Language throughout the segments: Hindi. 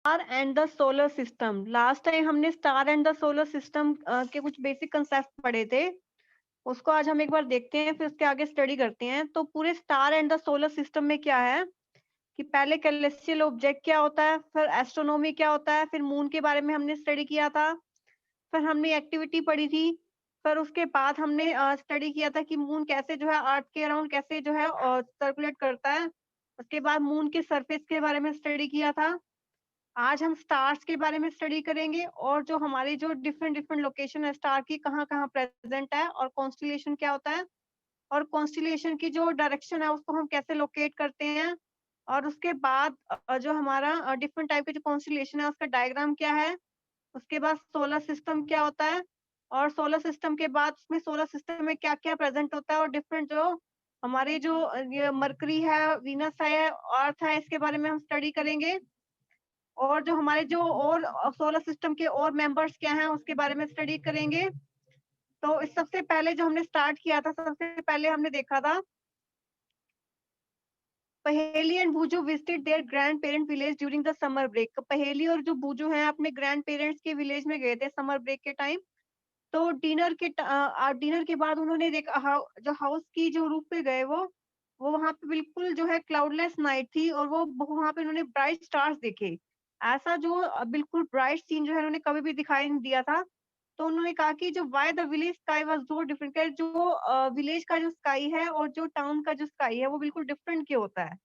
Star and the solar system. Last time हमने star and the solar system के कुछ बेसिक कंसेप्ट पढ़े थे। उसको आज हम एक बार देखते हैं, फिर उसके आगे स्टडी करते हैं। तो पूरे star and the solar system में क्या है कि पहले कैलेस्टियल ऑब्जेक्ट क्या होता है, फिर एस्ट्रोनॉमी क्या होता है, फिर मून के बारे में हमने स्टडी किया था, फिर हमने एक्टिविटी पढ़ी थी, फिर उसके बाद हमने स्टडी किया था कि मून कैसे जो है अर्थ के अराउंड कैसे जो है सर्कुलेट करता है। उसके बाद मून के सरफेस के बारे में स्टडी किया था। आज हम स्टार्स के बारे में स्टडी करेंगे और जो हमारी जो डिफरेंट डिफरेंट लोकेशन है स्टार की कहाँ-कहाँ प्रेजेंट है और कॉन्स्टेलेशन क्या होता है और कॉन्स्टेलेशन की जो डायरेक्शन है उसको हम कैसे लोकेट करते हैं और उसके बाद जो हमारा डिफरेंट टाइप के जो कॉन्स्टेलेशन है उसका डायग्राम क्या है। उसके बाद सोलर सिस्टम क्या होता है और सोलर सिस्टम के बाद उसमें सोलर सिस्टम में क्या-क्या प्रेजेंट होता है और डिफरेंट जो हमारे जो ये मरकरी है, वीनस है, अर्थ है, इसके बारे में हम स्टडी करेंगे। और जो हमारे जो और सोलर सिस्टम के और मेंबर्स क्या हैं उसके बारे में स्टडी करेंगे। तो इस सबसे पहले जो हमने स्टार्ट किया था, सबसे पहले हमने देखा था Paheli and Boojho visited their grand parent village during the summer break. Paheli और जो बूजू हैं अपने ग्रैंड पेरेंट्स के विलेज में गए थे समर ब्रेक के टाइम। तो डिनर के बाद उन्होंने देखा जो हाउस की जो रूफ पे गए वो वहां पे बिल्कुल जो है क्लाउडलेस नाइट थी और वो वहां पे उन्होंने ब्राइट स्टार्स देखे। ऐसा जो बिल्कुल ब्राइट सीन जो है उन्होंने कभी भी दिखाई नहीं दिया था। तो उन्होंने कहा कि जो why the village sky was so different, जो विलेज का जो स्काई है और जो टाउन का जो स्काई है वो बिल्कुल डिफरेंट क्यों होता है।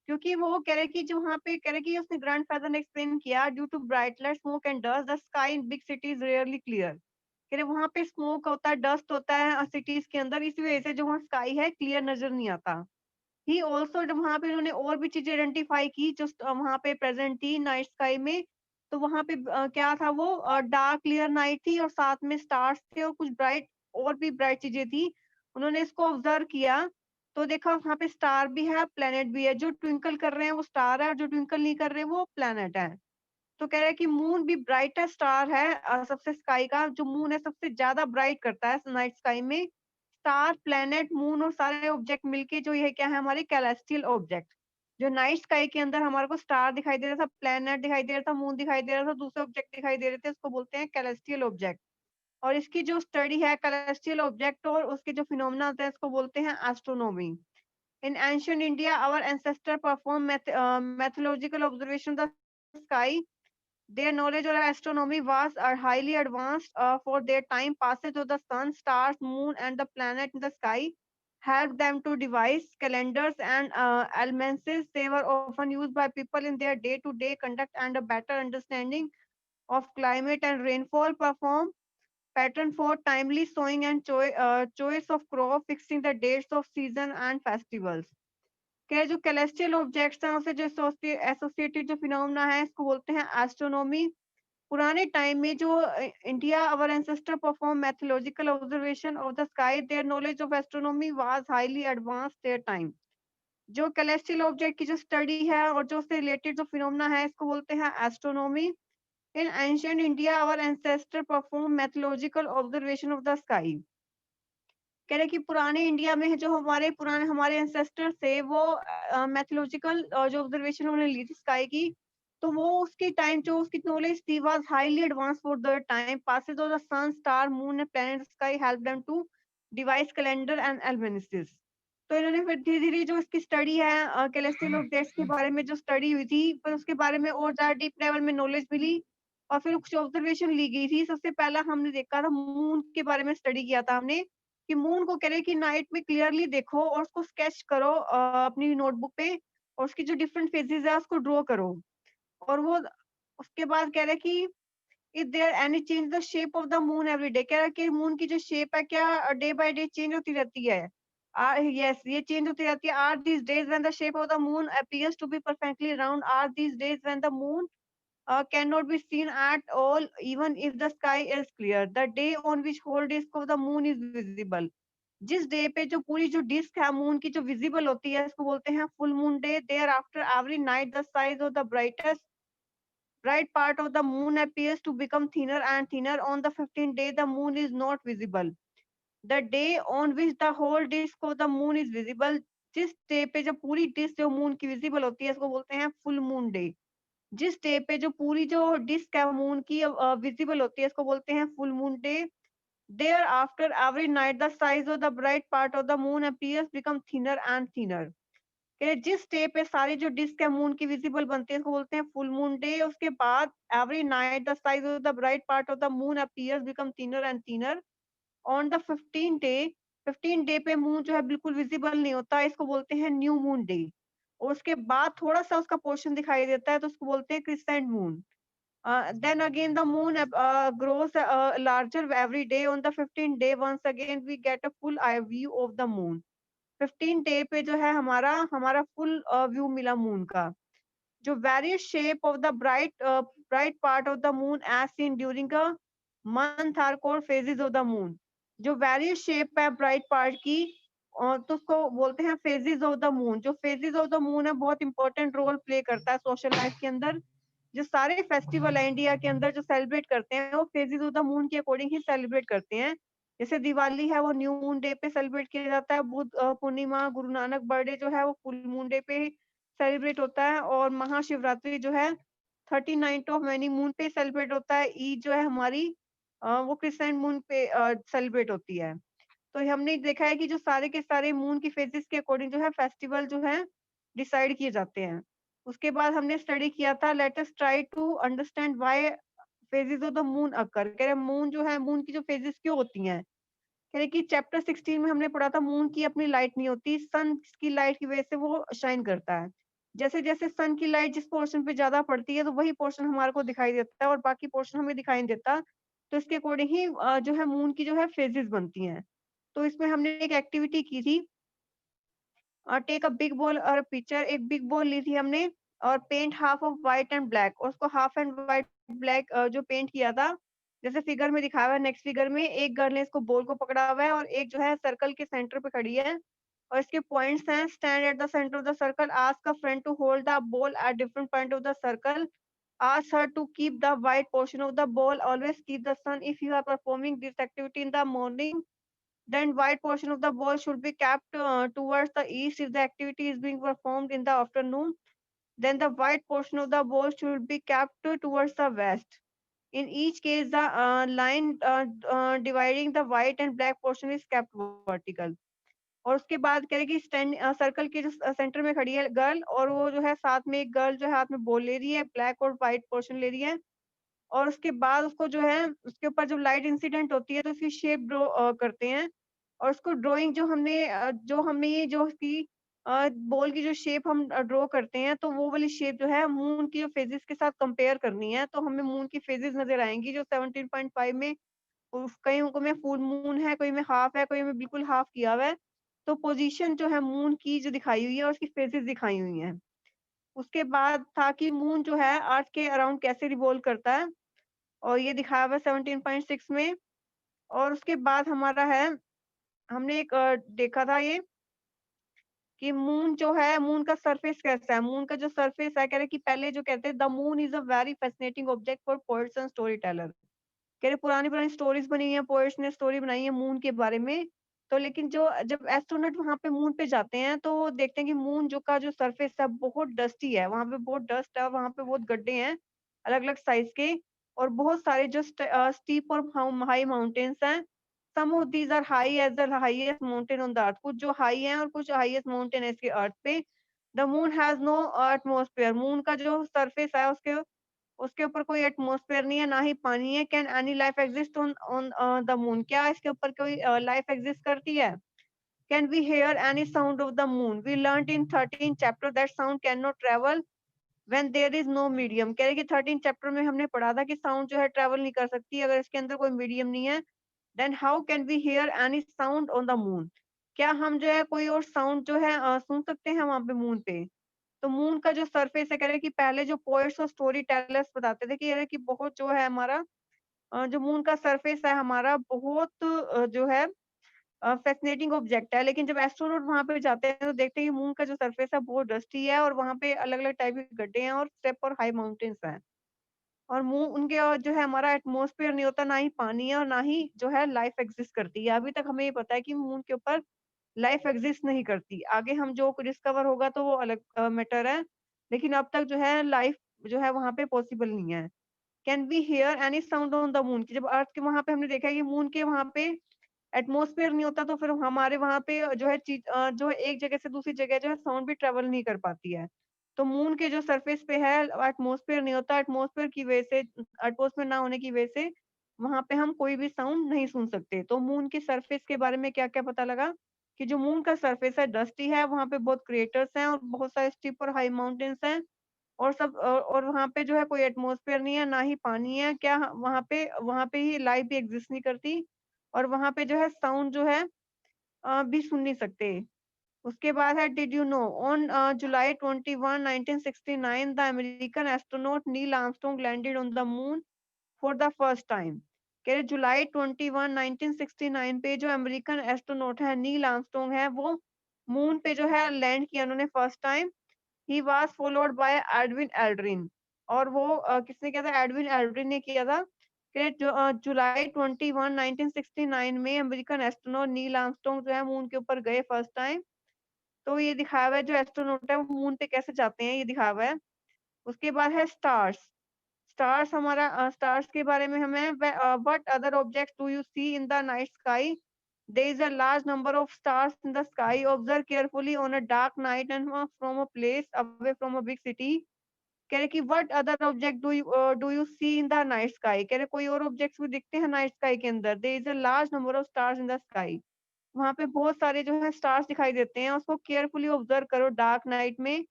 क्योंकि वो कह रहे कि जो वहाँ पे कह रहे कि उसने ग्रैंडफादर ने एक्सप्लेन किया, due to bright light smoke and dust the sky in big cities rarely clear. कह रहे वहाँ पे स्मोक होता है, डस्ट होता है सिटीज के अंदर, इस वजह से जो वहाँ स्काई है क्लियर नजर नहीं आता। ही ऑल्सो जब वहाँ पे उन्होंने और भी चीजें आइडेंटिफाई की जो वहाँ पे प्रेजेंट थी नाइट स्काई में। तो वहाँ पे क्या था वो डार्क क्लियर नाइट थी और साथ में स्टार्स थे और कुछ ब्राइट और भी ब्राइट चीजें थी। उन्होंने इसको ऑब्जर्व किया तो देखा वहाँ पे स्टार भी है, प्लेनेट भी है। जो ट्विंकल कर रहे हैं वो स्टार है और जो ट्विंकल नहीं कर रहे वो प्लेनेट है। तो कह रहा है कि मून भी ब्राइटेस्ट स्टार है सबसे स्काई का जो मून है सबसे ज्यादा ब्राइट करता है नाइट स्काई में। स्टार, प्लैनेट, मून और सारे ऑब्जेक्ट मिलके जो ये क्या है हमारे कैलेस्टियल ऑब्जेक्ट। जो नाइट स्काई के अंदर हमारे को स्टार दिखाई दे रहा था, प्लैनेट दिखाई दे रहा था, मून दिखाई दे रहा था, दूसरे ऑब्जेक्ट दिखाई दे रहे थे, इसको बोलते हैं कैलेस्टियल ऑब्जेक्ट। और इसकी जो स्टडी है कैलेस्टियल ऑब्जेक्ट और उसके जो फिनोमेना होते हैं इसको बोलते हैं astronomy. In ancient India, our ancestors performed methodological observation of the sky. Their knowledge of astronomy was highly advanced for their time. Passage of the sun, stars, moon, and the planet in the sky helped them to devise calendars and almanacs. They were often used by people in their day-to-day conduct and a better understanding of climate and rainfall. Perform pattern for timely sowing and choice of crop, fixing the dates of season and festivals. क्या जो कैलेस्टियल ऑब्जेक्ट्स हैं उनसे जो एसोसिएटेड जो फिनोमेना है इसको बोलते हैं एस्ट्रोनॉमी। पुराने टाइम में जो India our ancestor perform mythological observation of the sky, their knowledge of astronomy was highly advanced their time. जो कैलेस्टियल ऑब्जेक्ट की जो स्टडी है और जो उससे रिलेटेड जो फिनोमेना है इसको बोलते हैं astronomy. In ancient India our ancestor perform mythological observation of the sky. कह रहे कि पुराने इंडिया में जो पुराने हमारे एंसेस्टर्स थे वो मैथोलॉजिकल जो ऑब्जर्वेशन उन्होंने ली थी स्काई की। तो वो उसकी टाइम जो उसकी नॉलेज थी was highly advanced for the time. Passes of the sun, star, moon and planet sky help them to devise calendar and almanacs. तो इन्होंने फिर धीरे-धीरे जो इसकी स्टडी है कैलेस्टियल ऑब्जेक्ट्स के बारे में जो स्टडी हुई थी, फिर उसके बारे में और ज़्यादा डीप लेवल में नॉलेज मिली और फिर कुछ ऑब्जर्वेशन ली गई थी। सबसे पहला हमने देखा था मून के बारे में स्टडी किया था हमने कि मून को कह रहे हैं कि नाइट में क्लियरली देखो और उसको स्केच करो अपनी नोटबुक पे और उसकी जो डिफरेंट फेजेस है उसको ड्रॉ करो। और वो उसके बाद कह रहे हैं कि is there any change the shape of the moon every day. कह रहा है कि मून की जो शेप है क्या डे बाय डे चेंज होती रहती है। यस ये चेंज होती रहती है। Are these days when the shape of the moon appears to be perfectly round, are these days when the moon cannot be seen at all even if the sky is clear. The day on which whole disk of the moon is visible. जिस डे पे जो पूरी जो डिस्क है मून की जो विजिबल होती है इसको बोलते हैं full moon day. Thereafter every night the size of the brightest bright part of the moon appears to become thinner and thinner. On the 15th day the moon is not visible. The day on which the whole disk of the moon is visible, जिस डे पे जब पूरी डिस्क जो मून की विजिबल होती है इसको बोलते हैं फुल मून डे। जिस डे पे जो पूरी जो डिस्क है मून की विजिबल होती है, इसको बोलते हैं full moon day. Thereafter every night the size of the bright part of the moon appears become thinner and thinner. कि जिस डे पे सारी जो डिस्क है मून की विजिबल बनती है, इसको बोलते हैं फुल मून डे। उसके बाद every night the size of the bright part of the moon appears become thinner and thinner. On the 15 day, 15 day पे मून जो है बिल्कुल विजिबल नहीं होता, इसको बोलते हैं न्यू मून डे। और उसके बाद थोड़ा सा उसका पोर्शन दिखाई देता है, तो उसको बोलते हैं crescent moon. Then again the moon grows larger every day. On the 15th day once again we get a full eye view of the moon। 15 day पे जो है हमारा हमारा फुल व्यू मिला मून का। जो various shape of the bright part of the moon as seen during a month are called phases of the moon. जो वेरियस शेप है ब्राइट पार्ट की, तो उसको बोलते हैं फेजेस ऑफ द मून। जो फेजेस ऑफ द मून है बहुत इंपॉर्टेंट रोल प्ले करता है सोशल लाइफ के अंदर। जो सारे फेस्टिवल है इंडिया के अंदर जो सेलिब्रेट करते हैं, वो फेजेस ऑफ द मून के अकॉर्डिंग ही सेलिब्रेट करते हैं। जैसे दिवाली है वो न्यू मून डे पे सेलिब्रेट किया जाता है। बुद्ध पूर्णिमा, गुरु नानक बर्थडे जो है वो फुल मून डे पे सेलिब्रेट होता है। और महाशिवरात्रि जो है 39 ऑफ मैनी मून पे सेलिब्रेट होता है। ईद जो है हमारी वो क्रिसेंट मून पे सेलिब्रेट होती है। तो हमने देखा है कि जो सारे के सारे मून की फेजेस के अकॉर्डिंग जो है फेस्टिवल जो है डिसाइड किए जाते हैं। उसके बाद हमने स्टडी किया था, let us try to understand why phases of the moon occur. कह रहे मून जो है, मून की जो फेजेस क्यों होती हैं। कह रहे कि चैप्टर 16 में हमने पढ़ा था मून की अपनी लाइट नहीं होती, सन की लाइट की वजह से वो शाइन करता है। जैसे जैसे सन की लाइट जिस पोर्शन पे ज्यादा पड़ती है, तो वही पोर्शन हमारे को दिखाई देता है और बाकी पोर्शन हमें दिखाई नहीं देता। तो इसके अकॉर्डिंग ही जो है मून की जो है फेजेस बनती हैं। तो इसमें हमने एक एक्टिविटी की थी, टेक अ बिग बॉल और पिक्चर। एक बिग बॉल ली थी हमने और paint half of white and black, और उसको हाफ एंड व्हाइट ब्लैक जो पेंट किया था, जैसे फिगर में दिखाया हुआ है। नेक्स्ट फिगर में एक गर्ल ने इसको बॉल को पकड़ा हुआ है और एक जो है सर्कल के सेंटर पे खड़ी है। और इसके पॉइंट्स हैं, stand at the centre of the circle, ask a friend to hold the ball at different point of the circle, ask her to keep the white portion of the ball, always keep the sun। If you are performing this activity in the morning, then white portion of the ball should be kept towards the east. If the activity is being performed in the afternoon, then the white portion of the ball should be kept towards the west। In each case, the line dividing the white and black portion is kept vertical। और उसके बाद कह रहे कि स्टैंड सर्कल के जो सेंटर में खड़ी है गर्ल, और वो जो है साथ में एक गर्ल जो है हाथ में बॉल ले रही है, ब्लैक और व्हाइट पोर्शन ले रही है। और उसके बाद उसको जो है उसके ऊपर जब लाइट इंसिडेंट होती है तो उसकी शेप ड्रॉ करते हैं। और उसको ड्राइंग जो हमने ये जो उसकी बॉल की जो शेप हम ड्रॉ करते हैं, तो वो वाली शेप जो है मून की जो फेजेस के साथ कंपेयर करनी है। तो हमें मून की फेजेस नजर आएंगी जो 17.5 में, कहीं को में फुल मून है, कोई में हाफ है, कोई में बिल्कुल हाफ किया हुआ है। तो पोजीशन जो है मून की जो दिखाई हुई है और उसकी फेजेस दिखाई हुई हैं। उसके बाद था कि मून जो है अर्थ के अराउंड कैसे रिवॉल्व करता है, और ये दिखाया हुआ है 17.6 में। और उसके बाद हमारा है, हमने एक देखा था ये कि मून जो है, मून का सरफेस कैसा है। मून का जो सरफेस है, कह रहे कि पहले जो कहते हैं the moon is a very fascinating object for poets and story teller. कह रहे पुरानी पुरानी स्टोरीज बनी है, पोएट्स ने स्टोरी बनाई है मून के बारे में। तो लेकिन जो जब एस्ट्रोनॉट वहां पे मून पे जाते हैं, तो वो देखते हैं कि मून जो का जो सरफेस है बहुत डस्टी है, वहां पे बहुत डस्ट है और वहां पे बहुत गड्ढे हैं अलग अलग साइज के। और बहुत सारे जो स्टीप और हाई माउंटेन्स हैं। Some of these are high as the highest mountain on the earth. कुछ जो हाई है और कुछ हाईएस्ट माउंटेन है इसके अर्थ पे। The moon has no atmosphere. Moon का जो सरफेस है उसके उसके ऊपर कोई एटमॉस्फेयर नहीं है, ना ही पानी है। Can any life exist on on the moon. क्या इसके ऊपर कोई लाइफ एग्जिस्ट करती है। Can we hear any sound of the moon. We learn in 13 chapter that sound can not travel when there is no medium. कह रहे कि 13 चैप्टर में हमने पढ़ा था कि साउंड जो है ट्रेवल नहीं कर सकती अगर इसके अंदर कोई मीडियम नहीं है। Then how can we hear any sound on the moon. क्या हम जो है कोई और साउंड जो है सुन सकते हैं वहां पे मून पे। तो मून का जो सरफेस है, कह रहे कि पहले जो पोएट्स और स्टोरी टेलर्स बताते थे कि कह रहे कि बहुत जो है हमारा जो मून का सरफेस है हमारा बहुत जो है फैसिनेटिंग ऑब्जेक्ट है। लेकिन जब एस्ट्रोनॉट वहां पे जाते हैं तो देखते हैं कि मून का जो सरफेस है बहुत डस्टी है और वहां पे अलग अलग टाइप के गड्ढे हैं और स्टेप और हाई माउंटेन्स हैं। और मून उनके जो है हमारा एटमॉस्फेयर नहीं होता, ना ही पानी है और ना ही जो है लाइफ एग्जिस्ट करती है। अभी तक हमें ये पता है कि मून के ऊपर लाइफ एग्जिस्ट नहीं करती। आगे हम जो डिस्कवर होगा तो वो अलग मैटर है। लेकिन अब तक जो है लाइफ जो है वहाँ पे पॉसिबल नहीं है। Can we hear any sound on the moon, कि जब अर्थ के वहाँ पे हमने देखा है कि मून के वहाँ पे एटमॉस्फेयर नहीं होता, तो फिर हमारे वहाँ पे जो है जो है एक जगह से दूसरी जगह जो है साउंड भी ट्रेवल नहीं कर पाती है। तो मून के जो सरफेस पे है एटमॉस्फेयर नहीं होता, एटमॉस्फेयर की वजह से, एटमॉस्फेयर ना होने की वजह से वहाँ पे हम कोई भी साउंड नहीं सुन सकते। तो मून की सरफेस के बारे में क्या-क्या पता लगा कि जो मून का सरफेस है डस्टी है, वहाँ पे बहुत क्रेटर्स हैं और बहुत सारे स्टीप और हाई माउंटेन्स हैं, और और वहाँ पे जो है कोई एटमॉस्फेयर नहीं है, ना ही पानी है। क्या वहाँ पे ही लाइफ भी एग्जिस्ट नहीं करती, और वहाँ पे जो है साउंड जो है भी सुन नहीं सकते। उसके बाद है, did you know on July 21, 1969 the American astronaut Neil Armstrong landed on the moon for the first time. कह रहे जुलाई 21, 1969 पे जो अमेरिकन एस्ट्रोनॉट है नील आर्मस्ट्रांग है, वो मून पे जो है लैंड किया उन्होंने first time. He was followed by Edwin Aldrin, और वो किसने किया था? एडविन एल्ड्रिन ने किया था। कि जुलाई 21, 1969 में अमेरिकन एस्ट्रोनॉट नील आर्मस्ट्रांग जो है मून के ऊपर गए फर्स्ट टाइम। तो ये दिखाया हुआ है जो एस्ट्रोनॉट है वो मून पे कैसे जाते हैं, ये दिखाया हुआ है। उसके बाद है स्टार्स। स्टार्स हमारा स्टार्स के बारे में हमें, what other objects do you see in the night sky? There is a large number of stars in the sky, observe carefully on a dark night and from a place away from a big city. कह रहे कि what other object do you see in the night sky? कह रहे कोई और ऑब्जेक्ट्स भी दिखते हैं नाइट स्काई के अंदर? There is a large number of stars in the sky. वहाँ पे बहुत सारे जो है स्टार्स दिखाई देते हैं, उसको केयरफुली ऑब्जर्व करो डार्क नाइट में।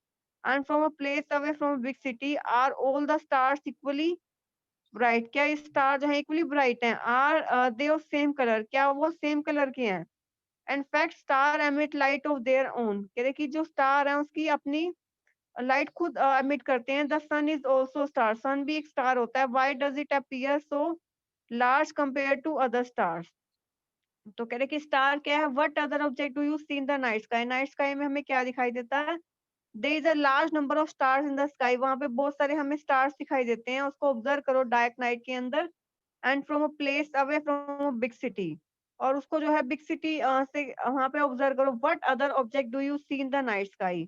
And from a place away from big city, are all the stars equally bright? क्या ये स्टार जो है इक्वली ब्राइट हैं? Are they of same colour? क्या वो सेम कलर के हैं? In fact star emit light of their own. कह रहे कि जो स्टार है उसकी अपनी लाइट खुद एमिट करते हैं। The sun is also star, sun भी एक स्टार होता है। Why does it appear so large compare to other stars? तो कह रहे कि स्टार क्या है? What other object do you see in the night sky? Night sky में हमें क्या दिखाई देता है? There is a large number of stars in the sky, वहां पे बहुत सारे हमें स्टार्स दिखाई देते हैं, उसको ऑब्जर्व करो डार्क नाइट के अंदर। And from a place away from a big city, और उसको जो है बिग सिटी से वहां पे ऑब्जर्व करो। What other object do you see in the night sky?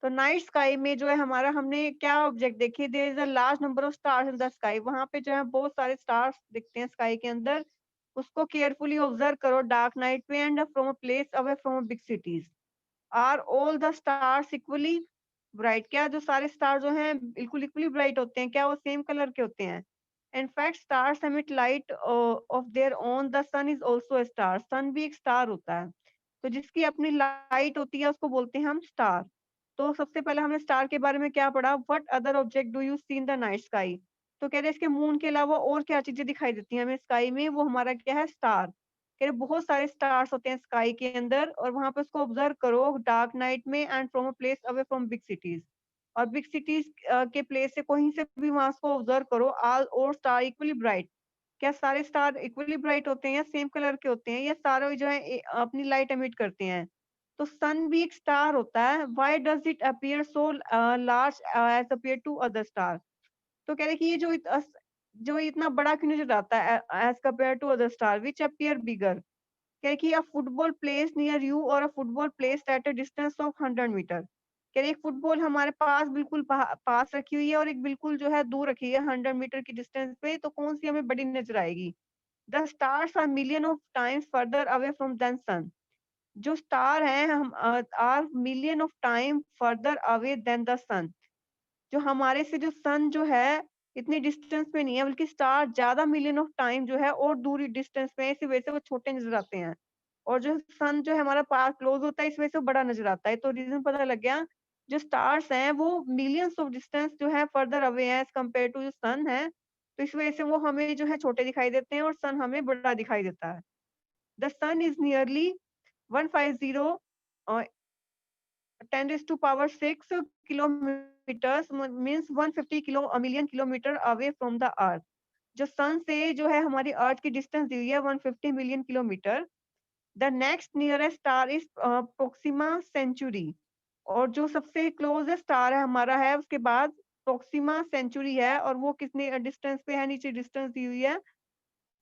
तो नाइट स्काई में जो है हमारा, हमने क्या ऑब्जेक्ट देखे? There is a large number of stars in the sky, वहां पे जो है बहुत सारे स्टार्स दिखते हैं स्काई के अंदर। उसको केयरफुली ऑब्जर्व करो डार्क नाइट पे। And from a place away from a big cities, are all the stars equally bright? क्या जो सारे स्टार जो हैं बिल्कुल इक्वली ब्राइट होते हैं? क्या वो सेम कलर के होते हैं? In fact, stars emit light of their own. The sun is also a star. Sun भी एक स्टार होता है। तो जिसकी अपनी लाइट होती है उसको बोलते हैं हम स्टार। तो सबसे पहले हमने स्टार के बारे में क्या पढ़ा? What other object do you see in the night sky? तो कह रहे हैं इसके मून के अलावा और क्या चीजें दिखाई देती हैं हमें स्काई में? वो हमारा क्या है? स्टार। कह रहे बहुत सारे स्टार्स होते हैं स्काई के अंदर, और वहां पे उसको ऑब्जर्व करो डार्क नाइट में। And from a place away from big cities, और बिग सिटीज के प्लेस से कहीं से भी वहां उसको ऑब्जर्व करो। ऑल और स्टार इक्वली ब्राइट? क्या सारे स्टार इक्वली ब्राइट होते हैं या सेम कलर के होते हैं, या सारे जो है अपनी लाइट एमिट करते हैं? तो सन भी एक स्टार होता है। Why does it appear so large as appear to other star? तो कह रहे कि ये जो इतना बड़ा क्यों नजर आता है as compare to other star which appear bigger? कह रहे कि a football place near you और a football place at a distance of 100 metre. कह रहे एक फुटबॉल हमारे पास बिल्कुल पास रखी हुई है, और एक बिल्कुल जो है दूर रखी है 100 मीटर की डिस्टेंस पे, तो कौन सी हमें बड़ी नजर आएगी? The stars are million of times further away from then sun. जो स्टार हैं हम are million of time farther away than the sun. जो हमारे से जो सन जो है इतनी डिस्टेंस पे नहीं है, बल्कि स्टार ज्यादा मिलियन ऑफ टाइम जो है और दूरी डिस्टेंस पे है, इसी वजह से वो छोटे नजर आते हैं। और जो सन जो है हमारा पास क्लोज होता है, इस वजह से वो बड़ा नजर आता है। तो रीजन पता लग गया, जो स्टार्स हैं वो मिलियंस ऑफ डिस्टेंस जो है फर्दर अवे है एज कम्पेयर टू जो सन है। तो इस वजह से वो हमें जो है छोटे दिखाई देते हैं, और सन हमें बड़ा दिखाई देता है। The sun is nearly 150 10⁻⁶ kilometres means 150 million kilometre away from the earth. जो सन से जो है हमारी अर्थ की डिस्टेंस दी हुई है 150 million kilometre. The next nearest star is Proxima century, और जो सबसे क्लोजेस्ट स्टार है हमारा है उसके बाद प्रोक्सिमा सेंचुरी है, और वो कितने डिस्टेंस पे है? नीचे डिस्टेंस दी हुई है।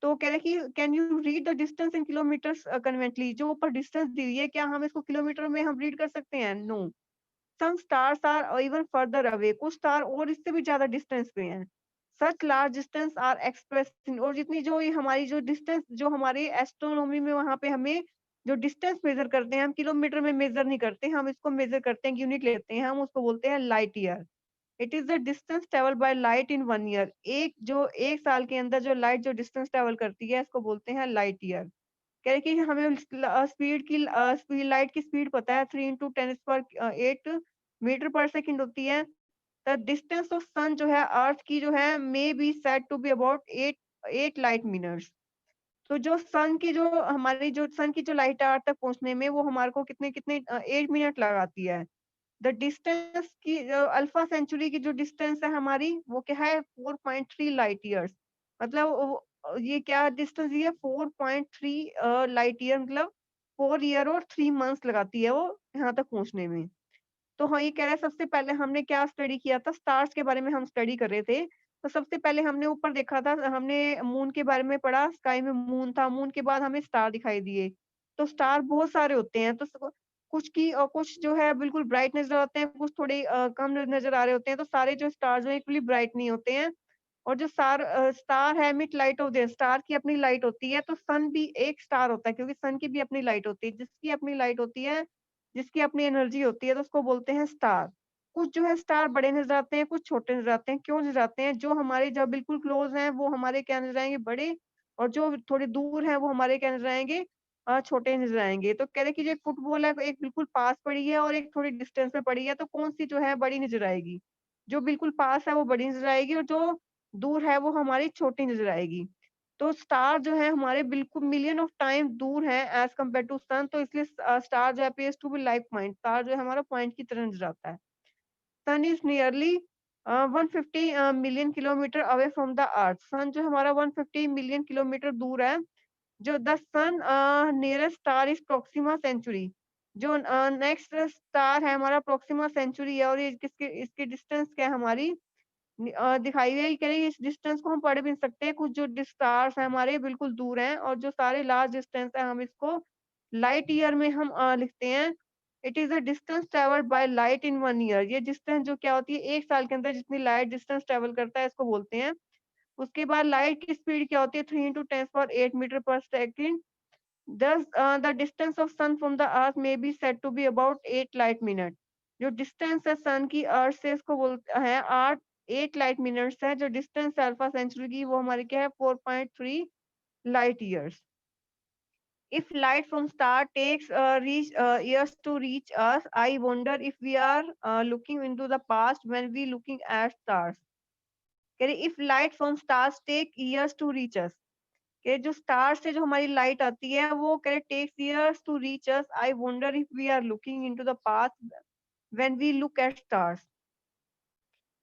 तो कह रहे कि can you read the distance in kilometres conveniently? जो ऊपर डिस्टेंस दी हुई है, क्या हम इसको किलोमीटर में हम रीड कर सकते हैं? No. Some stars are even farther away, कुछ स्टार और इससे भी ज्यादा डिस्टेंस पे हैं। Such large distance are express in, और जितनी जो ये हमारी जो डिस्टेंस जो हमारी एस्ट्रोनॉमी में वहां पे हमें जो डिस्टेंस मेजर करते हैं, हम किलोमीटर में मेजर नहीं करते, हम इसको मेजर करते हैं, यूनिट लेते हैं, हम उसको बोलते हैं light year. It is the distance travel by light in 1 year. एक जो 1 साल के अंदर जो लाइट जो डिस्टेंस ट्रेवल करती है, इसको बोलते हैं लाइट ईयर। कह रहे कि हमें स्पीड लाइट की स्पीड पता है, 3 × 10⁸ मीटर पर सेकंड होती है। द डिस्टेंस ऑफ सन जो है अर्थ की जो है may be said to be about 8 light minutes. तो जो सन की जो हमारी जो सन की जो लाइट है अर्थ तक पहुंचने में, वो हमारे को कितने कितने 8 मिनट लगाती है। द डिस्टेंस की अल्फा सेंचुरी की जो डिस्टेंस है हमारी, वो क्या है, 4.3 लाइट ईयर्स। मतलब ये क्या डिस्टेंस, ये 4.3 लाइट ईयर, मतलब 4 ईयर और 3 मंथ्स लगाती है वो यहाँ तक पहुंचने में। तो हाँ, ये कह रहा है सबसे पहले हमने क्या स्टडी किया था, स्टार्स के बारे में हम स्टडी कर रहे थे। तो सबसे पहले हमने ऊपर देखा था, हमने मून के बारे में पढ़ा, स्काई में मून था, मून के बाद हमें स्टार दिखाई दिए। तो स्टार बहुत सारे होते हैं, तो कुछ की कुछ जो है बिल्कुल ब्राइट नजर आते हैं, कुछ थोड़े कम नजर आ रहे होते हैं। तो सारे जो स्टार जो है इक्वली ब्राइट नहीं होते हैं। और जो स्टार है emit light of there, star की अपनी लाइट होती है, तो सन भी एक स्टार होता है, क्योंकि सन की भी अपनी लाइट होती है, जिसकी अपनी लाइट होती है, जिसकी अपनी एनर्जी होती है, तो उसको बोलते हैं स्टार। कुछ जो है स्टार बड़े नजर आते हैं, कुछ छोटे नजर आते हैं। क्यों नजर आते हैं? जो हमारे जो बिल्कुल क्लोज हैं वो हमारे क्या नजर आएंगे, बड़े। और जो थोड़े दूर हैं वो हमारे क्या नजर आएंगे, छोटे नजर आएंगे। तो कह रहे कि जो एक फुटबॉल है, एक बिल्कुल पास पड़ी है और एक थोड़ी डिस्टेंस पे पड़ी है, तो कौन सी जो है बड़ी नजर आएगी? जो बिल्कुल पास है वो बड़ी नजर आएगी, और जो दूर है वो हमारी छोटी नजर आएगी। तो स्टार जो है हमारे बिल्कुल मिलियन ऑफ टाइम दूर है एज कम्पेयर टू सन, तो इसलिए स्टार जो appears to be like point, star जो है हमारा पॉइंट की तरह नजर आता है। Sun is nearly 150 million kilometre away from the earth, sun जो हमारा 150 मिलियन किलोमीटर दूर है। जो the sun nearest star is Proxima Centauri, जो नेक्स्ट स्टार है हमारा प्रोक्सिमा सेंचुरी है, और ये किसके इसकी डिस्टेंस क्या है हमारी, दिखाई हुई है। ये कह रही है इस डिस्टेंस को हम पढ़ भी नहीं सकते, कुछ जो स्टार्स हैं हमारे बिल्कुल दूर हैं, और जो सारे लार्ज डिस्टेंस है हम इसको लाइट ईयर में हम लिखते हैं। It is a distance travelled by light in 1 year. ये डिस्टेंस जो क्या होती है, 1 साल के अंदर जितनी लाइट डिस्टेंस ट्रेवल करता है, इसको बोलते हैं। उसके बाद लाइट की स्पीड क्या होती है, 3 × 10⁸ मीटर पर second. Thus, the distance of sun from the earth may be said to be about 8 light minutes। जो डिस्टेंस है सन की अर्थ से, इसको बोलते हैं 8 लाइट मिनट्स है। जो डिस्टेंस है अल्फा सेंचुरी की, वो हमारी क्या है, 4.3 light years. If light from star takes reach years to reach us, I wonder if we are looking into the past when we looking at stars। कह रहे if light from stars take years to reach us, कि जो स्टार से जो हमारी लाइट आती है, वो कह रहे takes years to reach us. I wonder if we are looking into the past when we look at stars.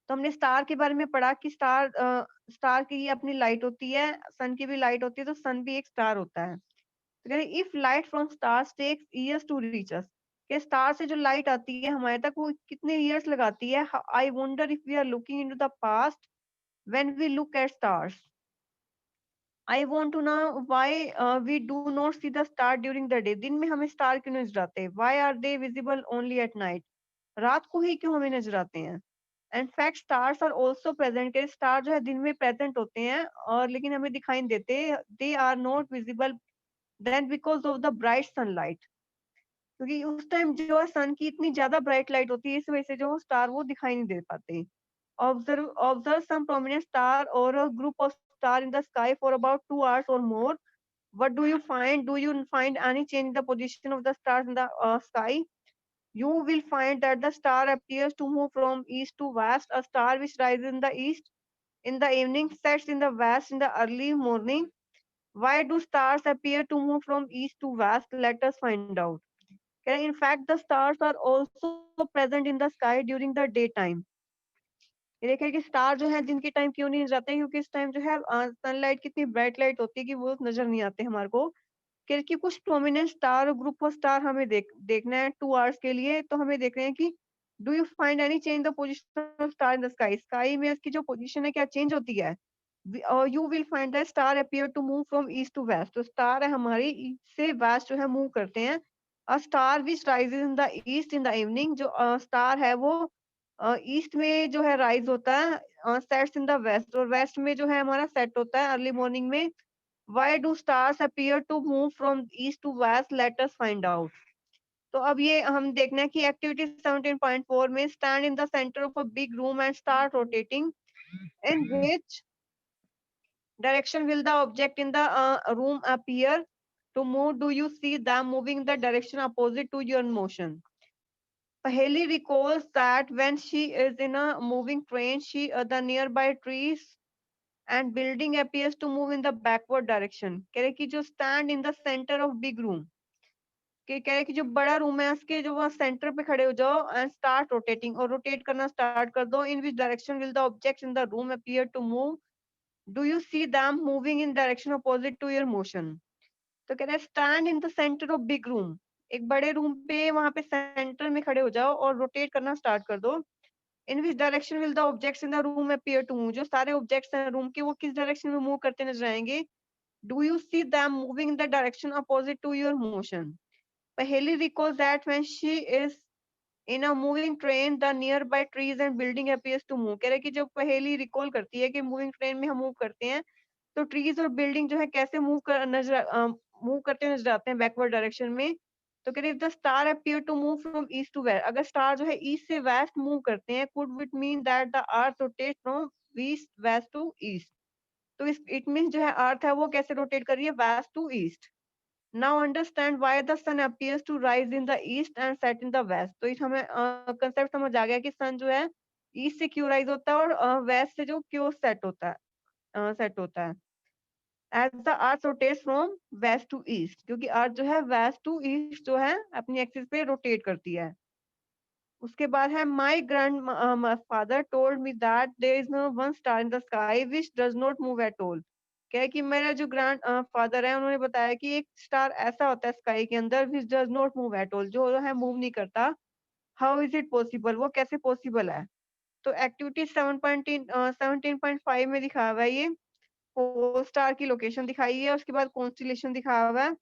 तो हमने स्टार के बारे में पढ़ा कि स्टार की अपनी लाइट होती है, सन की भी लाइट होती है, तो सन भी एक स्टार होता है। तो कह रहे if light from stars takes years to reach us, कि स्टार से जो लाइट आती है हमारे तक, वो कितने इयर्स लगाती है। I wonder if we are looking into the past when we look at stars. I want to know why we do not see the star during the day। दिन में हमें स्टार क्यों नजर आते हैं? Why are they visible only at night? रात को ही क्यों हमें नजर आते हैं? In fact, stars are also present। के स्टार जो है दिन में प्रेजेंट होते हैं, और लेकिन हमें दिखाई नहीं देते। They are not visible then because of the bright sunlight। क्योंकि उस टाइम जो है सन की इतनी ज्यादा ब्राइट लाइट होती है, इस वजह से जो स्टार वो दिखाई नहीं दे पाते। Observe some prominent star or a group of star in the sky for about 2 hours or more। What do you find? Do you find any change in the position of the stars in the sky? You will find that the star appears to move from east to west। A star which rises in the east in the evening sets in the west in the early morning। Why do stars appear to move from east to west? Let us find out। In fact, the stars are also present in the sky during the daytime। ये देखिए कि स्टार जो है दिन के टाइम क्यों नहीं नजर आते हैं, क्योंकि इस टाइम जो है सनलाइट कितनी ब्राइट लाइट होती है कि वो नजर नहीं आते हमारे को। क्योंकि कुछ प्रोमिनेंट स्टार और ग्रुप ऑफ स्टार हमें देखना है 2 आवर्स के लिए, तो हमें देख रहे हैं कि do you find any change the position of star in the sky. Sky में इसकी जो पोजीशन है क्या चेंज होती है? You will find the star appear to move from east to west. तो स्टार है हमारी ईस्ट से वेस्ट जो है मूव करते हैं। A star which rises in the east in the evening, जो स्टार है वो ईस्ट में जो है राइज होता है, सेट्स इन द वेस्ट, और वेस्ट में जो है हमारा सेट होता है अर्ली मॉर्निंग में। Why do stars appear to move from east to west, let us find out. तो अब ये हम देखना है कि एक्टिविटी 17.4 में stand in the centre of a big room and start rotating, in which direction will the object in the room appear to move? Do you see them moving the direction opposite to your motion? Paheli recalls that when she is in a moving train, the nearby trees and building appears to move in the backward direction. कह रहे कि जो stand in the center of big room, कि कह रहे कि जो बड़ा रूम है उसके जो वहाँ सेंटर पे खड़े हो जाओ एंड स्टार्ट रोटेटिंग, और रोटेट करना स्टार्ट कर दो। In which direction will the objects in the room appear to move? Do you see them moving in direction opposite to your motion? तो कह रहा है stand in the centre of big room, एक बड़े रूम पे वहां पे सेंटर में खड़े हो जाओ और रोटेट करना स्टार्ट कर दो। In which direction will the objects in the room appear to move? जो सारे ऑब्जेक्ट्स हैं रूम के वो किस डायरेक्शन में मूव करते नजर आएंगे? Do you see them moving in the direction opposite to your motion? Paheli recalls that when she is in a moving train the nearby trees and building appears to move. कह रहे कि जब पहेली रिकॉल करती है कि मूविंग ट्रेन में हम मूव करते हैं तो ट्रीज और बिल्डिंग जो है कैसे मूव करते नजर आते हैं बैकवर्ड डायरेक्शन में। तो कह रहे the star appear to move from east to west, अगर स्टार जो है ईस्ट से वेस्ट मूव करते हैं, could it mean that the earth rotate from east west to east? तो इस इट मीन जो है अर्थ है वो कैसे रोटेट कर रही है, west to east. Now understand why the sun appears to rise in the east and set in the west. तो इस हमें कंसेप्ट समझ आ गया कि सन जो है ईस्ट से क्यों राइज होता है और वेस्ट से जो क्यों सेट होता है, सेट होता है। As the earth rotates from west to east, क्योंकि अर्थ जो है वेस्ट टू ईस्ट जो है अपनी एक्सिस पे रोटेट करती है। उसके बाद है my grandfather told me that there is no one star in the sky which does not move at all. क्या है कि मेरा जो ग्रैंड फादर है उन्होंने बताया कि एक स्टार ऐसा होता है स्काई के अंदर which does not move at all, जो है मूव नहीं करता। हाउ इज इट पॉसिबल, वो कैसे पॉसिबल है? तो एक्टिविटी 17.5 में दिखा हुआ है ये, पोल स्टार की लोकेशन दिखाई है, उसके बाद कॉन्स्टिलेशन दिखाया हुआ है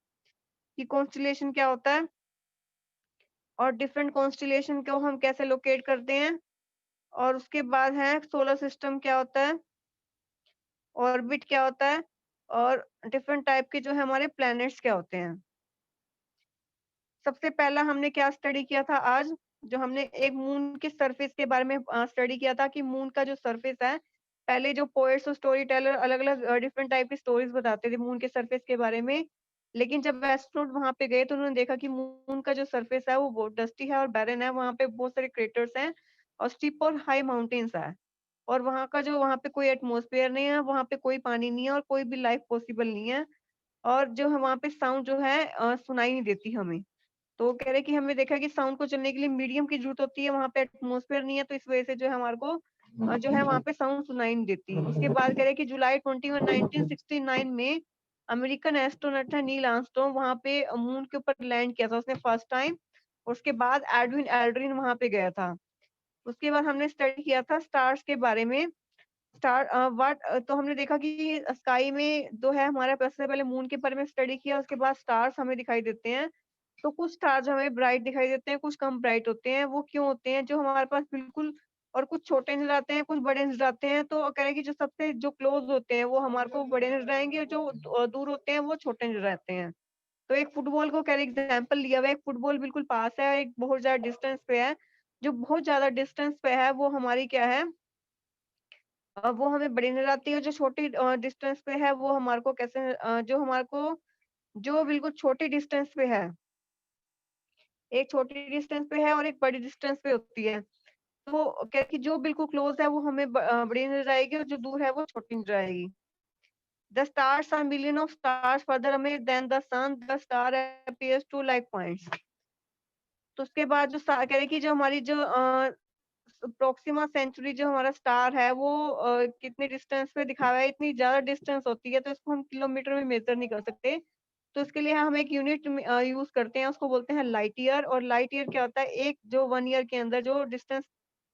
कि कॉन्स्टिलेशन क्या होता है और डिफरेंट कॉन्स्टिलेशन को हम कैसे लोकेट करते हैं, और उसके बाद है सोलर सिस्टम क्या होता है, ऑर्बिट क्या होता है, और डिफरेंट टाइप के जो है हमारे प्लैनेट्स क्या होते हैं। सबसे पहला हमने क्या स्टडी किया था आज, जो हमने एक मून के सरफेस के बारे में स्टडी किया था कि मून का जो सरफेस है, पहले जो पोएट्स और स्टोरी टेलर अलग-अलग डिफरेंट टाइप की स्टोरीज बताते थे मून के सरफेस के बारे में। लेकिन जब एस्ट्रोनॉट वहां पे गए तो उन्होंने देखा कि मून का जो सरफेस है वो बहुत डस्टी है और बैरन है, वहां पे बहुत सारे क्रेटर्स हैं और स्टीप और हाई माउंटेन्स है, और वहां का जो वहां पे कोई एटमॉस्फेयर नहीं है, वहां पे कोई पानी नहीं है और कोई भी लाइफ पॉसिबल नहीं है, और जो है वहां पे साउंड जो है सुनाई नहीं देती हमें। तो कह रहे कि हमने देखा कि साउंड को चलने के लिए मीडियम की जरूरत होती है, वहां पे एटमॉस्फेयर नहीं है, तो इस वजह से जो है हमारे को जो है वहां पे साउंड सुनाई नहीं देती। उसके बाद कह रहे कि जुलाई 21 1969 में अमेरिकन एस्ट्रोनॉट है नील आर्मस्ट्रॉन्ग वहां पे मून के ऊपर लैंड किया था उसने फर्स्ट टाइम। उसके बाद एडविन एल्ड्रिन वहां पे गया था। उसके बाद हमने स्टडी किया था स्टार्स के बारे में। स्टार व्हाट तो हमने देखा कि स्काई में जो है हमारा सबसे पहले मून के बारे में स्टडी किया, उसके बाद स्टार्स हमें दिखाई देते हैं। तो कुछ स्टार्स हमें ब्राइट दिखाई देते हैं, कुछ कम ब्राइट होते हैं। वो क्यों होते हैं? जो हमारे पास बिल्कुल, और कुछ छोटे नज़र आते हैं, कुछ बड़े नज़र आते हैं। तो कह रहे हैं कि जो सबसे जो क्लोज़ होते हैं वो हमारे को बड़े नज़र आएँगे, और जो दूर होते हैं वो छोटे नज़र आते हैं। तो एक फुटबॉल को कह रहे एग्ज़ाम्पल लिया हुआ है, एक फुटबॉल बिल्कुल पास है, एक बहुत ज़्यादा डिस्टेंस पे है। जो बहुत ज़्यादा डिस्टेंस पे है वो हमारी क्या है, वो हमें बड़ी नज़र आती है। जो छोटी डिस्टेंस पे है वो हमारे को कैसे जो हमारे को जो बिल्कुल छोटी डिस्टेंस पे है, एक छोटी डिस्टेंस पे है और एक बड़ी डिस्टेंस पे होती है। तो क्या है कि जो बिल्कुल क्लोज़ है वो हमें बड़ी नज़र आएगी, और जो दूर है वो छोटी नज़र आएगी। The stars are million of stars further away than the sun. The star appears to like points. तो उसके बाद जो कह रहे हैं कि जो हमारी जो प्रोक्सिमा सेंचुरी जो हमारा स्टार है वो कितनी डिस्टेंस पे दिखा हुआ है, इतनी ज़्यादा डिस्टेंस होती है तो इसको हम किलोमीटर में मेज़र नहीं कर सकते। तो इसके लिए हम एक यूनिट यूज़ करते हैं, उसको बोलते हैं लाइट ईयर। और लाइट ईयर क्या होता है, एक जो 1 ईयर के अंदर जो डिस्टेंस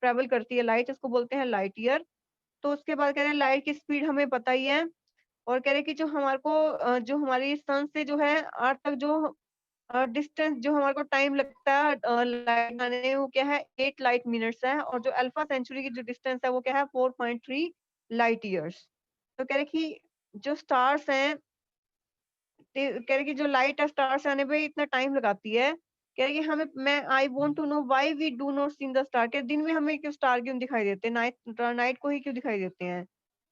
ट्रैवल करती है लाइट, उसको बोलते हैं लाइट ईयर। तो उसके बाद कह रहे हैं लाइट की स्पीड हमें पता ही है, और कह रहे हैं कि जो हमारे को जो हमारी सन से जो है अर्थ तक जो डिस्टेंस जो हमारे को टाइम लगता है लाइट आने में, वो क्या है 8 लाइट मिनट्स है, और जो अल्फा सेंचुरी की जो डिस्टेंस है वो क्या है 4.3 लाइट ईयर्स। तो कह रहे कि जो स्टार्स हैं, कह रहे कि जो लाइट है स्टार से आने पे इतना टाइम लगाती है। कह रहे कि हमें मैं I want to know why we do not see the star, के दिन में हमें क्यों स्टार क्यों दिखाई देते हैं, नाइट नाइट को ही क्यों दिखाई देते हैं।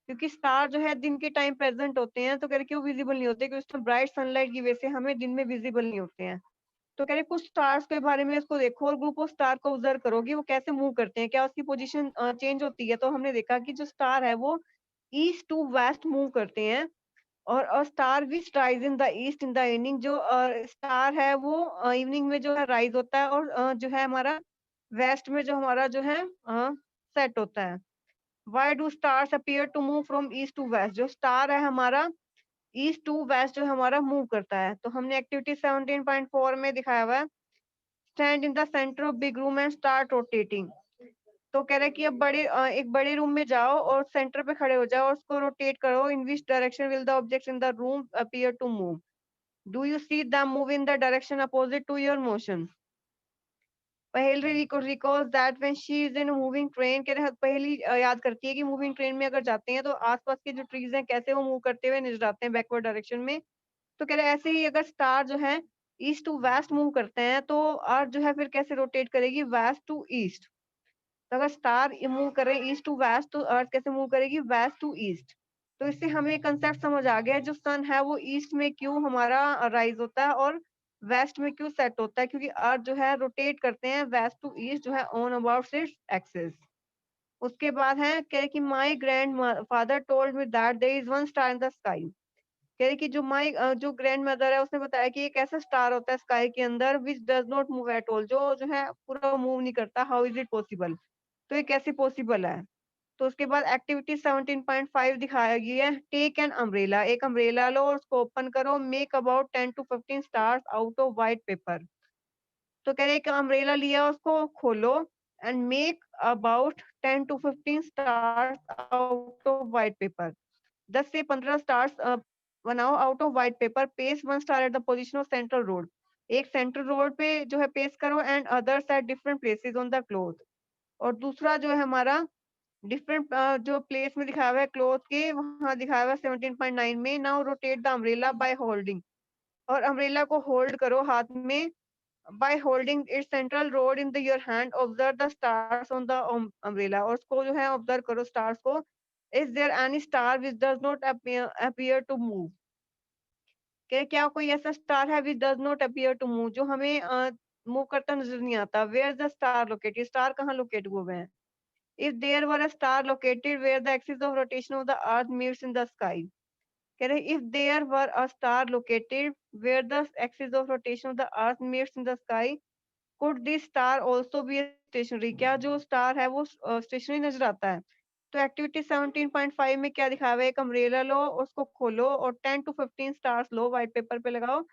क्योंकि स्टार जो है दिन के टाइम प्रेजेंट होते हैं, तो कह रहे कि वो विजिबल नहीं होते, क्योंकि उस टाइम ब्राइट सनलाइट की वजह से हमें दिन में विजिबल नहीं होते हैं। तो कह रहे कुछ स्टार्स के बारे में इसको देखो और ग्रुप ऑफ स्टार को ऑब्जर्व करो कि वो कैसे मूव करते हैं, क्या उसकी पोजीशन चेंज होती है। तो हमने देखा कि जो स्टार है वो ईस्ट टू वेस्ट मूव करते हैं, और a star which rise in the east in the evening, जो स्टार है वो इवनिंग में जो है राइज होता है, और जो है हमारा वेस्ट में जो हमारा जो है सेट होता है। Why do stars appear to move from east to west, जो स्टार है हमारा ईस्ट टू वेस्ट जो हमारा मूव करता है। तो हमने एक्टिविटी 17.4 में दिखाया हुआ है, stand in the centre of big room and start rotating. तो कह रहा है कि अब एक बड़े रूम में जाओ और सेंटर पे खड़े हो जाओ और उसको रोटेट करो, in which direction will the objects in the room appear to move, do you see them move in the direction opposite to your motion. Paheli recalls that when she is in moving train, कह रहे हैं पहेली याद करती है कि मूविंग ट्रेन में अगर जाते हैं तो आसपास के जो ट्रीज हैं कैसे वो मूव करते हुए नजर आते हैं बैकवर्ड डायरेक्शन में। तो कह रहे हैं ऐसे ही अगर स्टार जो है ईस्ट टू वेस्ट मूव करते हैं, तो अर्थ जो है फिर कैसे रोटेट करेगी वेस्ट टू ईस्ट। तो अगर स्टार मूव कर रहे हैं ईस्ट टू वेस्ट, तो अर्थ कैसे मूव करेगी वेस्ट टू ईस्ट। तो इससे हमें कंसेप्ट समझ आ गया, जो सन है वो ईस्ट में क्यों हमारा राइज होता है और वेस्ट में क्यों सेट होता है, क्योंकि अर्थ जो है रोटेट करते हैं वेस्ट टू ईस्ट जो है ऑन अबाउट इट्स एक्सिस। उसके बाद है कह रहे कि my grandfather told me that there is one star in the sky. कह रहे कि जो ग्रैंड मदर है उसने बताया कि एक ऐसा स्टार होता है स्काई के अंदर विच does not move at all, जो है पूरा मूव नहीं करता। हाउ इज इट पॉसिबल, तो ये कैसे पॉसिबल है। तो उसके बाद एक्टिविटी 17.5 दिखाया गया है, टेक एन अम्ब्रेला, एक अम्ब्रेला लो और उसको ओपन करो, make about 10 to 15 stars out of white paper. तो कह रहे एक अम्ब्रेला लिया उसको खोलो and make about 10 to 15 stars out of white paper. 10 से 15 स्टार्स बनाओ out of white paper, paste one star at the position of central road, एक सेंट्रल रोड पे जो है पेस्ट करो, and others at different places on the cloth. और दूसरा जो है हमारा डिफरेंट जो प्लेस में दिखाया हुआ है क्लॉथ के, वहां दिखाया हुआ है 17.9 में, now rotate the umbrella by holding, और अम्ब्रेला को होल्ड करो हाथ में, by holding its central rod in the your hand, observe the stars on the umbrella, और उसको जो है ऑब्जर्व करो स्टार्स को। Is there any star which does not appear to move, क्या कोई ऐसा स्टार है which does not appear to move, जो हमें मूव करता नजर नहीं आता। Where is the star located, star कहाँ लोकेट हुए हैं। If there were a star located where the axis of rotation of the earth meets in the sky, कह रहे if there were a star located where the axis of rotation of the earth meets in the sky, could this star also be stationary, क्या जो स्टार है वो स्टेशनरी नजर आता है। तो एक्टिविटी 17.5 में क्या दिखाया हुआ है, एक अम्ब्रेला लो उसको खोलो और 10 to 15 stars low white paper पे लगाओ,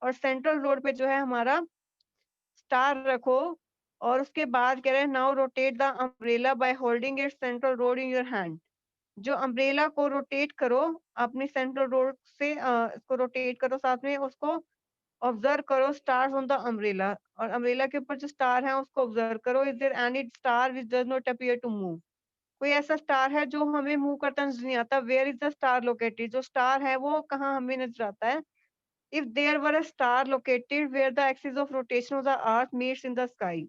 और सेंट्रल रोड पे जो है हमारा स्टार रखो, और उसके बाद कह रहे हैं now rotate the umbrella by holding it central rod in your hand, जो अम्ब्रेला को रोटेट करो अपनी सेंट्रल रोड से, इसको रोटेट करो साथ में, उसको ऑब्जर्व करो स्टार्स ऑन द अम्ब्रेला, और अम्ब्रेला के ऊपर जो स्टार है उसको ऑब्जर्व करो। Is there any star which does not appear to move, कोई ऐसा स्टार है जो हमें मूव करता नजर नहीं आता। Where is the star located, जो स्टार है वो कहाँ हमें नजर आता है। If there were a star located where the axis of rotation of the earth meets in the sky,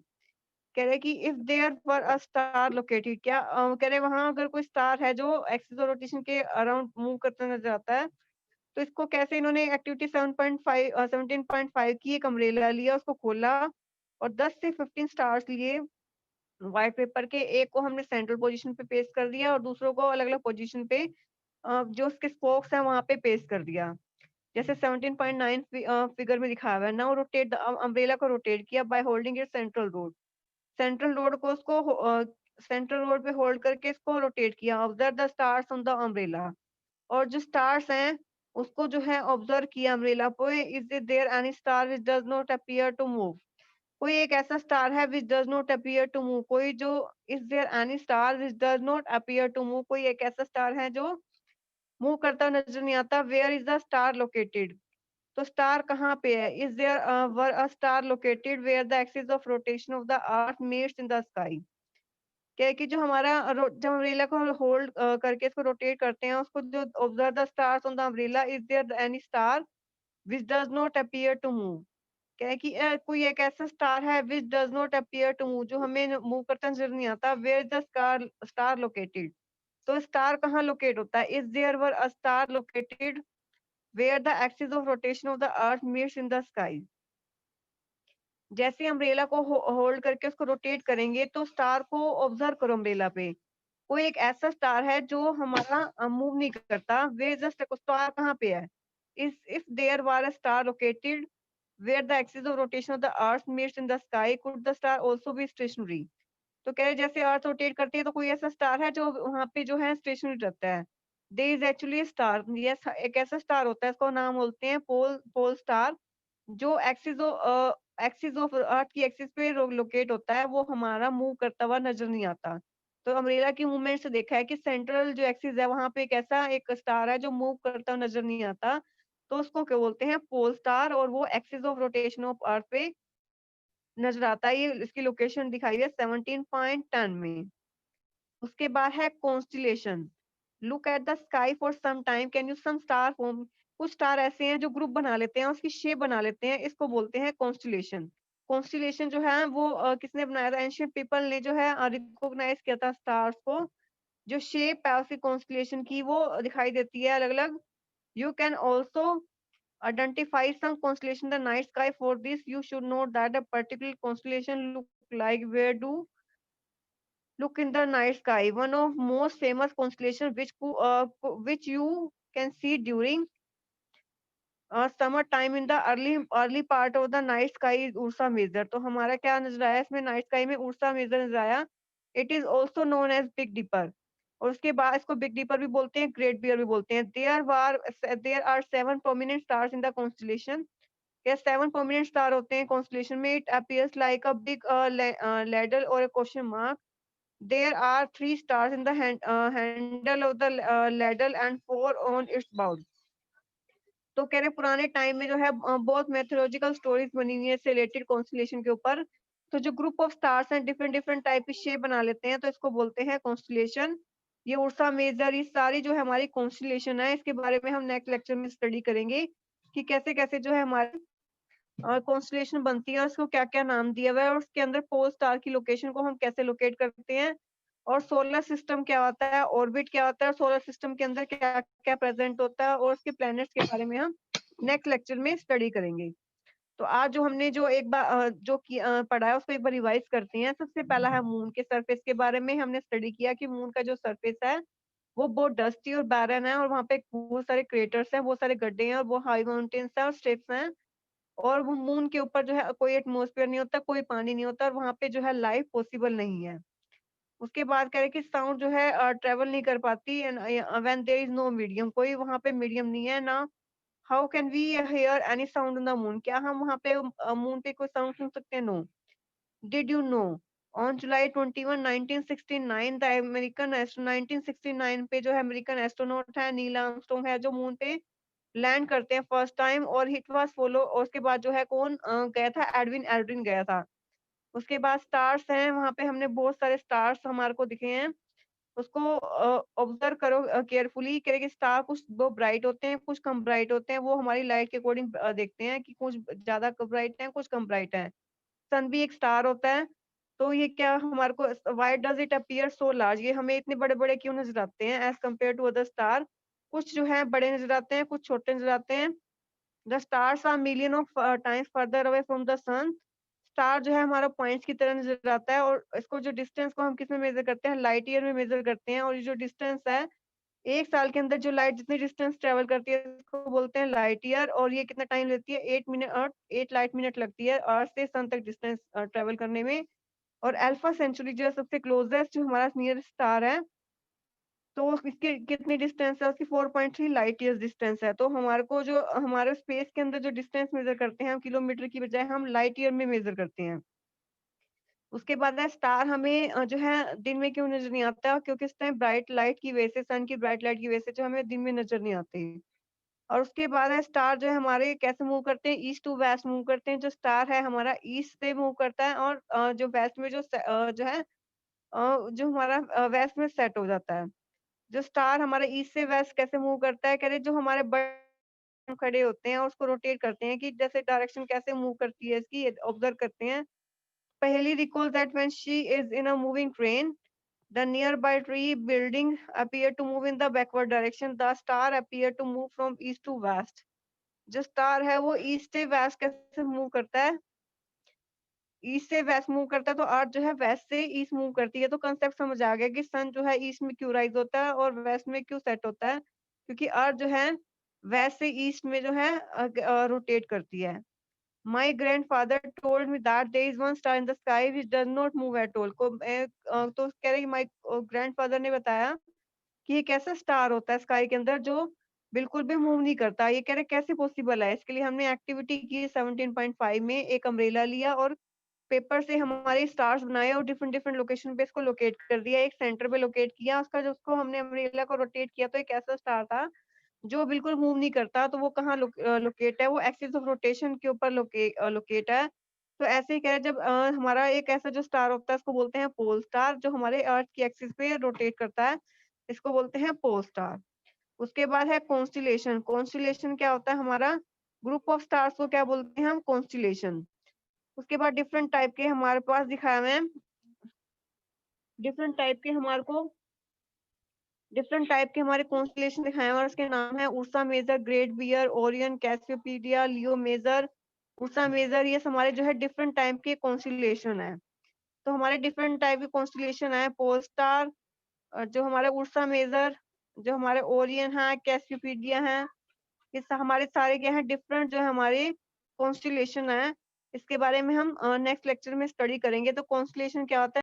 कह रहे कि if there were a star located, क्या कह रहे वहां अगर कोई स्टार है जो एक्सिस ऑफ रोटेशन के अराउंड मूव करता नजर आता है, तो इसको कैसे इन्होंने एक्टिविटी 7.5 17.5 की, एक अम्ब्रेला लिया उसको खोला और 10 से 15 स्टार्स लिए व्हाइट पेपर के, एक को हमने सेंट्रल पोजीशन पे पेस्ट कर दिया और दूसरों को अलग अलग पोजीशन पे जो उसके स्पोक्स है वहां पे पेस्ट कर दिया, जैसे 17.9 फिगर में दिखाया हुआ है। नाउ रोटेट द अम्ब्रेला को रोटेट किया by holding it central road, central road को उसको सेंट्रल रोड पे होल्ड करके इसको रोटेट किया। Observe the stars on the umbrella, और जो स्टार्स हैं उसको जो है ऑब्जर्व किया अम्ब्रेला पे। Is there any star which does not appear to move, कोई एक ऐसा स्टार है which does not appear to move, कोई जो is there any star which does not appear to move, कोई एक ऐसा स्टार है जो मूव करता नजर नहीं आता। Where is the star located, तो स्टार कहाँ पे है? Is there were a star located where the axis of rotation of the earth meets in the sky. क्या है कि जो हमारा जब अम्ब्रेला को होल्ड करके इसको रोटेट करते हैं, उसको जो observe the stars on the umbrella, is there any star which does not appear to move. क्या है कि कोई एक ऐसा स्टार है which does not appear to move, जो हमें मूव करता नजर नहीं आता। Where the star star located, तो स्टार कहाँ लोकेट होता है? Is there were a star located where the axis of rotation of the earth meets in the sky. जैसे अम्ब्रेला को होल्ड करके उसको रोटेट करेंगे, तो स्टार को ऑब्जर्व करो अम्ब्रेला पे। कोई एक ऐसा स्टार है जो हमारा मूव नहीं करता। वे जस्ट स्टार कहाँ पे है? If there were a star located where the axis of rotation of the earth meets in the sky, could the star also be stationary. तो कह रहे जैसे अर्थ रोटेट करती है, तो कोई ऐसा स्टार है जो वहां पे जो है स्टेशनरी रहता है। There is actually star, yes, एक ऐसा स्टार होता है, इसको नाम बोलते हैं पोल पोल स्टार, जो एक्सिस ऑफ अर्थ की एक्सिस पे लोकेट होता है, वो हमारा मूव करता हुआ नजर नहीं आता। तो अम्ब्रेला की मूवमेंट से देखा है कि सेंट्रल जो एक्सिस है, वहां पे एक ऐसा एक स्टार है जो मूव करता हुआ नजर नहीं आता। तो उसको क्या बोलते हैं? पोल स्टार, और वो axis of rotation of earth पे नजर आता है। ये इसकी लोकेशन दिखाई है 17.10 में। उसके बाद है constellation. Look at the sky for some time, can you some star form. कुछ स्टार ऐसे हैं जो ग्रुप बना लेते हैं, उसकी शेप बना लेते हैं, इसको बोलते हैं कॉन्स्टिलेशन। कॉन्स्टिलेशन जो है वो किसने बनाया था? एंशियंट पीपल ने जो है रिकॉग्नाइज किया था स्टार्स को। जो शेप है उसकी कॉन्स्टिलेशन की, वो दिखाई देती है अलग अलग। You can also identify some constellation in the night sky. For this, you should know that a particular constellation look like where do look in the night sky. One of most famous constellation which you can see during summer time in the early part of the night sky is Ursa Major. तो हमारा क्या नजर आया इसमें? नाइट स्काई में उर्सा मेजर नजर आया। It is also known as Big Dipper. और उसके बाद इसको बिग डिपर भी बोलते हैं, ग्रेट बियर भी बोलते हैं। There are 7 prominent stars in the constellation. या 7 प्रोमिनेंट स्टार होते हैं कॉन्स्टेलेशन में। It appears like a big ladle और a question mark. There are 3 stars in the handle of the ladle and 4 on its bowl. तो कह रहे पुराने टाइम में जो है बहुत मैथोलॉजिकल स्टोरीज बनी हुई है इससे रिलेटेड कॉन्स्टेलेशन के ऊपर। तो जो ग्रुप ऑफ स्टार्स हैं डिफरेंट डिफरेंट टाइप की शेप बना लेते हैं, तो इसको बोलते हैं कॉन्स्टेलेशन। ये उर्सा मेजर, ये सारी जो है हमारी कॉन्स्टेलेशन है, इसके बारे में हम नेक्स्ट लेक्चर में स्टडी करेंगे कि कैसे कैसे जो है हमारी कॉन्स्टेलेशन बनती है और उसको क्या क्या नाम दिया हुआ है, और उसके अंदर पोल स्टार की लोकेशन को हम कैसे लोकेट करते हैं, और सोलर सिस्टम क्या होता है, ऑर्बिट क्या होता है, सोलर सिस्टम के अंदर क्या क्या प्रेजेंट होता है, और उसके प्लैनेट्स के बारे में हम नेक्स्ट लेक्चर में स्टडी करेंगे। तो आज जो हमने जो एक बार पढ़ा है उसको एक बार रिवाइज करते हैं। सबसे पहला है मून के सरफेस के बारे में। हमने स्टडी किया कि मून का जो सरफेस है वो बहुत डस्टी और बैरन है, और वहाँ पे बहुत सारे क्रेटर्स हैं, बहुत सारे गड्ढे हैं, और वो हाई माउंटेन्स हैं और स्टेप्स हैं। और वो मून के ऊपर जो है कोई एटमॉस्फेयर नहीं होता, कोई पानी नहीं होता, और वहाँ पे जो है लाइफ पॉसिबल नहीं है। उसके बाद कह रहे कि साउंड जो है ट्रेवल नहीं कर पाती, and when there is no medium, कोई वहाँ पे मीडियम नहीं है ना। How can we hear any sound on the moon, क्या हम वहाँ पे मून पे कोई साउंड सुन सकते हैं? No. Did you know on July 21 1969 the American 1969 पे जो है अमेरिकन एस्ट्रोनॉट है नील आर्मस्ट्रांग है, जो मून पे लैंड करते हैं फर्स्ट टाइम। और हिट वाज फॉलो, और उसके बाद जो है कौन गया था? एडविन एल्ड्रिन गया था। उसके बाद स्टार्स हैं, वहां पे हमने बहुत सारे स्टार्स हमारे को दिखे हैं। उसको ऑब्जर्व करो केयरफुली। करें स्टार कुछ वो ब्राइट होते हैं, कुछ कम ब्राइट होते हैं, वो हमारी लाइट के अकॉर्डिंग देखते हैं कि कुछ ज्यादा ब्राइट हैं, कुछ कम ब्राइट हैं। सन भी एक स्टार होता है। तो ये क्या हमारे को why does it appear so large, ये हमें इतने बड़े बड़े क्यों नजर आते हैं as compare to other star? कुछ जो है बड़े नजर आते हैं, कुछ छोटे नजर आते हैं। The stars are million of times further away from the sun. Star जो है हमारा पॉइंट्स की तरह नजर आता है, और इसको जो डिस्टेंस को हम किस में मेजर करते हैं? लाइट ईयर में मेजर करते हैं। और ये जो डिस्टेंस है, एक साल के अंदर जो लाइट जितनी डिस्टेंस ट्रेवल करती है उसको बोलते हैं लाइट ईयर। और ये कितना टाइम लेती है? 8 लाइट मिनट लगती है अर्थ से सन तक डिस्टेंस ट्रेवल करने में। और अल्फा सेंचुरी जो है सबसे क्लोजेस्ट जो हमारा नियरेस्ट स्टार है, तो इसकी कितनी डिस्टेंस है? उसकी 4.3 लाइट ईयर्स डिस्टेंस है। तो हमारे को जो हमारे स्पेस के अंदर जो डिस्टेंस मेजर करते हैं हम किलोमीटर की बजाय हम लाइट ईयर में मेजर करते हैं। उसके बाद है स्टार हमें जो है दिन में क्यों नजर नहीं आता? क्योंकि इस टाइम ब्राइट लाइट की वजह से, सन की ब्राइट लाइट की वजह से जो हमें दिन में नजर नहीं आते। और उसके बाद है स्टार जो है हमारे कैसे मूव करते हैं, ईस्ट टू वेस्ट मूव करते हैं। जो स्टार है हमारा ईस्ट से मूव करता है और जो वेस्ट में जो है जो हमारा वेस्ट में सेट हो जाता है। जो स्टार हमारा ईस्ट से वेस्ट कैसे मूव करता है, कह रहे जो हमारे खड़े होते हैं और उसको रोटेट करते हैं कि जैसे डायरेक्शन कैसे मूव करती है इसकी ऑब्जर्व करते हैं। पहली recall that when she is in a moving train, the nearby tree building appear to move in the backward direction, the star appear to move from east to west. जो स्टार है वो ईस्ट से वेस्ट कैसे मूव करता है, ईस्ट से वेस्ट मूव करता है तो अर्थ जो है वेस्ट से ईस्ट मूव करती है। तो कांसेप्ट समझ आ गया कि सन जो है ईस्ट में क्यों राइज होता है और वेस्ट में क्यों सेट होता है, क्योंकि अर्थ जो है वेस्ट से ईस्ट में जो है रोटेट करती है। My grandfather told me that there is one star in the sky which does not move at all. तो कह रहे माय ग्रैंडफादर ने बताया कि एक ऐसा स्टार होता है स्काई के अंदर जो बिल्कुल भी मूव नहीं करता। ये कह रहे कैसे पॉसिबल है? इसके लिए हमने एक्टिविटी की 17.5 में एक अम्ब्रेला लिया और पेपर से हमारे स्टार्स बनाए और डिफरेंट डिफरेंट लोकेशन पे इसको लोकेट कर दिया। एक सेंटर पे लोकेट किया, उसका जो उसको हमने अम्ब्रेला को रोटेट किया तो एक ऐसा स्टार था जो बिल्कुल मूव नहीं करता। तो वो कहाँ लोकेट है? वो एक्सिस ऑफ रोटेशन के ऊपर लोकेट है। तो ऐसे ही क्या है जब हमारा एक ऐसा जो स्टार होता है उसको बोलते हैं पोल स्टार, जो हमारे अर्थ की एक्सिस पे रोटेट करता है, इसको बोलते हैं पोल स्टार। उसके बाद है कॉन्स्टिलेशन। कॉन्स्टिलेशन क्या होता है? हमारा ग्रुप ऑफ स्टार्स को क्या बोलते हैं हम? कॉन्स्टिलेशन। उसके बाद डिफरेंट टाइप के हमारे पास दिखाए हुए हैं, डिफरेंट टाइप के हमारे को डिफरेंट टाइप के हमारे कॉन्स्टिलेशन दिखाए हैं और उसके नाम है Ursa Major, great bear, Orion, Cassiopeia, Leo Major, Ursa Major. ये हमारे जो है डिफरेंट टाइप के कॉन्स्टिलेशन है। तो हमारे डिफरेंट टाइप के कॉन्स्टिलेशन है, पोल स्टार, जो हमारे उर्सा मेजर, जो हमारे ओरियन है, कैसियोपीडिया है। ये हमारे सारे क्या है डिफरेंट जो है हमारे कॉन्स्टिलेशन है। इसके बारे में हम नेक्स्ट लेक्चर में स्टडी करेंगे। तो कॉन्स्टिलेशन क्या होता है?